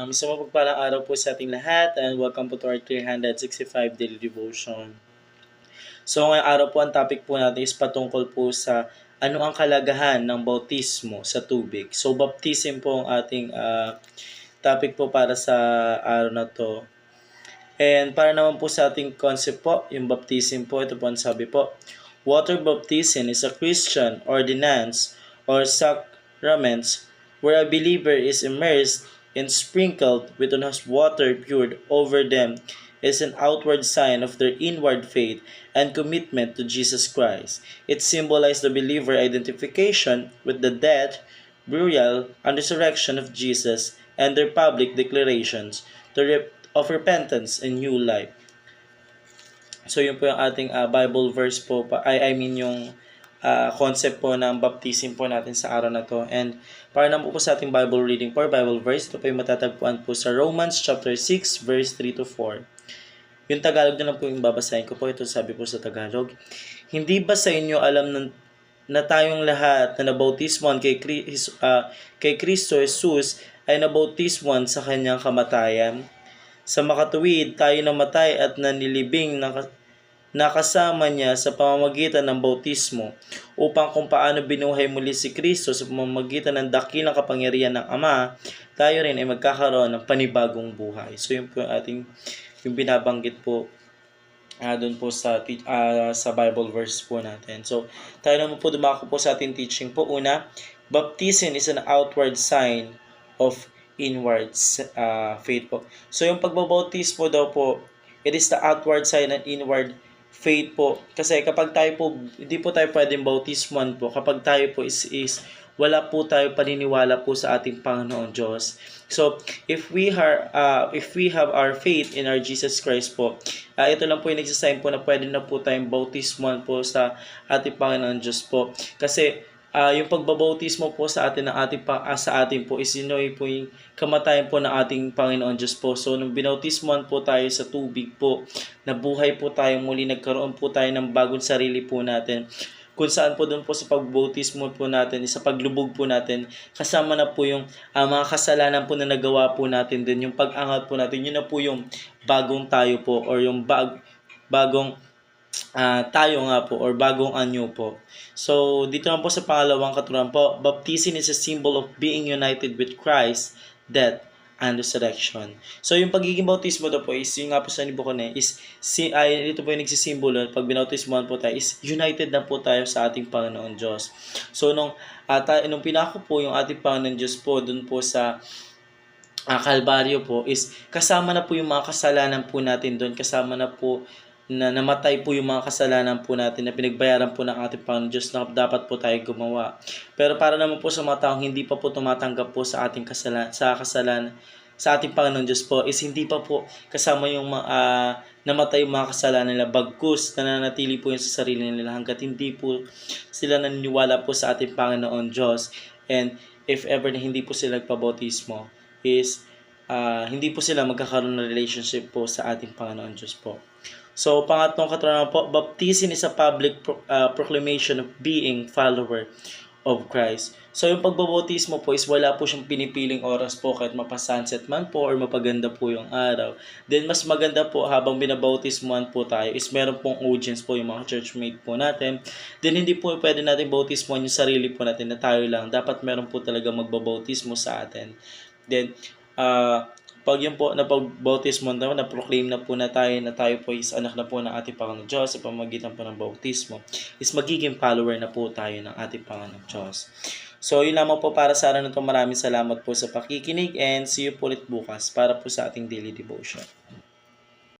Isang mapagpalang araw po sa ating lahat and welcome po to our 365 Daily Devotion. So ngayong araw po ang topic po natin is patungkol po sa ano ang kalagahan ng bautismo sa tubig. So baptism po ang ating topic po para sa araw na to. And para naman po sa ating concept po, yung baptism po, ito po ang sabi po, water baptism is a Christian ordinance or sacraments where a believer is immersed and sprinkled with enough water poured over them is an outward sign of their inward faith and commitment to Jesus Christ. It symbolizes the believer identification with the death, burial, and resurrection of Jesus and their public declarations of repentance and new life. So yun po yung ating Bible verse po, yung concept po ng baptism po natin sa araw na to. And para naman po sa ating Bible reading for Bible verse, ito po yung matatagpuan po sa Romans chapter 6 verse 3 to 4. Yung Tagalog na lang po yung babasahin ko po. Ito sabi po sa Tagalog. Hindi ba sa inyo alam na tayong lahat na nabautismuhan kay Kristo Jesus ay nabautismuhan sa kanyang kamatayan? Sa makatuwid, tayo namatay at nanilibing nakasama niya sa pamamagitan ng bautismo upang kung paano binuhay muli si Kristo sa pamamagitan ng dakilang kapangyarihan ng Ama, tayo rin ay magkakaroon ng panibagong buhay. So yun po yung binabanggit po doon po sa Bible verse po natin. So tayo naman po dumako po sa ating teaching po. Una, baptism is an outward sign of inward faith po. So yung pagbabautismo daw po, it is the outward sign and inward faith po. Kasi kapag tayo po, hindi po tayo pwedeng bautismuhan po. Kapag tayo po is wala po tayo paniniwala po sa ating Panginoon Diyos. So, if we have our faith in our Jesus Christ po, ito lang po yung nagsasign po na pwede na po tayong bautismuhan po sa ating Panginoon Diyos po. Kasi, yung pagbabautismo po sa atin sa atin po is po yung kamatayan po ng ating Panginoon Diyos po. So nung binautismohan po tayo sa tubig po, nabuhay po tayo muli, nagkaroon po tayo ng bagong sarili po natin. Kung saan po doon po sa pagbautismo po natin, sa paglubog po natin, kasama na po yung mga kasalanan po na nagawa po natin din, yung pag-angat po natin, yun na po yung bagong tayo po or yung bagong tayo nga po or bagong anyo po. So, dito naman po sa pangalawang katuruan po, baptism is a symbol of being united with Christ, death, and resurrection. So, yung pagiging bautismo daw po is, yung nga po sa nibuko na ito po yung nagsisimbolo, pag binautismohan po tayo, is united na po tayo sa ating Panginoon Diyos. So, nung pinako po yung ating Panginoon Diyos po, dun po sa Kalbaryo po, is kasama na po yung mga kasalanan po natin doon, kasama na po na namatay po yung mga kasalanan po natin na pinagbayaran po ng ating Panginoon Diyos na dapat po tayo gumawa. Pero para naman po sa mga taong hindi pa po tumatanggap po sa ating kasalanan sa ating Panginoon Diyos po is hindi pa po kasama yung namatay yung mga kasalanan nila, bagkus nananatili po yung sa sarili nila hanggat hindi po sila naniniwala po sa ating Panginoon Diyos. And if ever na hindi po sila nagpabautismo is hindi po sila magkakaroon ng relationship po sa ating Panginoon Diyos po. So, pangatlong katuruan po, baptism is a public proclamation of being follower of Christ. So, yung pagbabautismo po is wala po siyang pinipiling oras po kahit mapasunset man po or mapaganda po yung araw. Then, mas maganda po habang binabautismohan po tayo is meron pong audience po yung mga churchmate po natin. Then, hindi po pwede natin bautismohan yung sarili po natin na tayo lang. Dapat meron po talaga magbabautismo sa atin. Then, pag yun po napagbautismo na proclaim na po na tayo po is anak na po ng ating Panginoon Diyos sa pamamagitan po ng bautismo, is magiging follower na po tayo ng ating Panginoon Diyos. So yun lamang po para sa araw na ito. Maraming salamat po sa pakikinig and see you po ulit bukas para po sa ating daily devotion.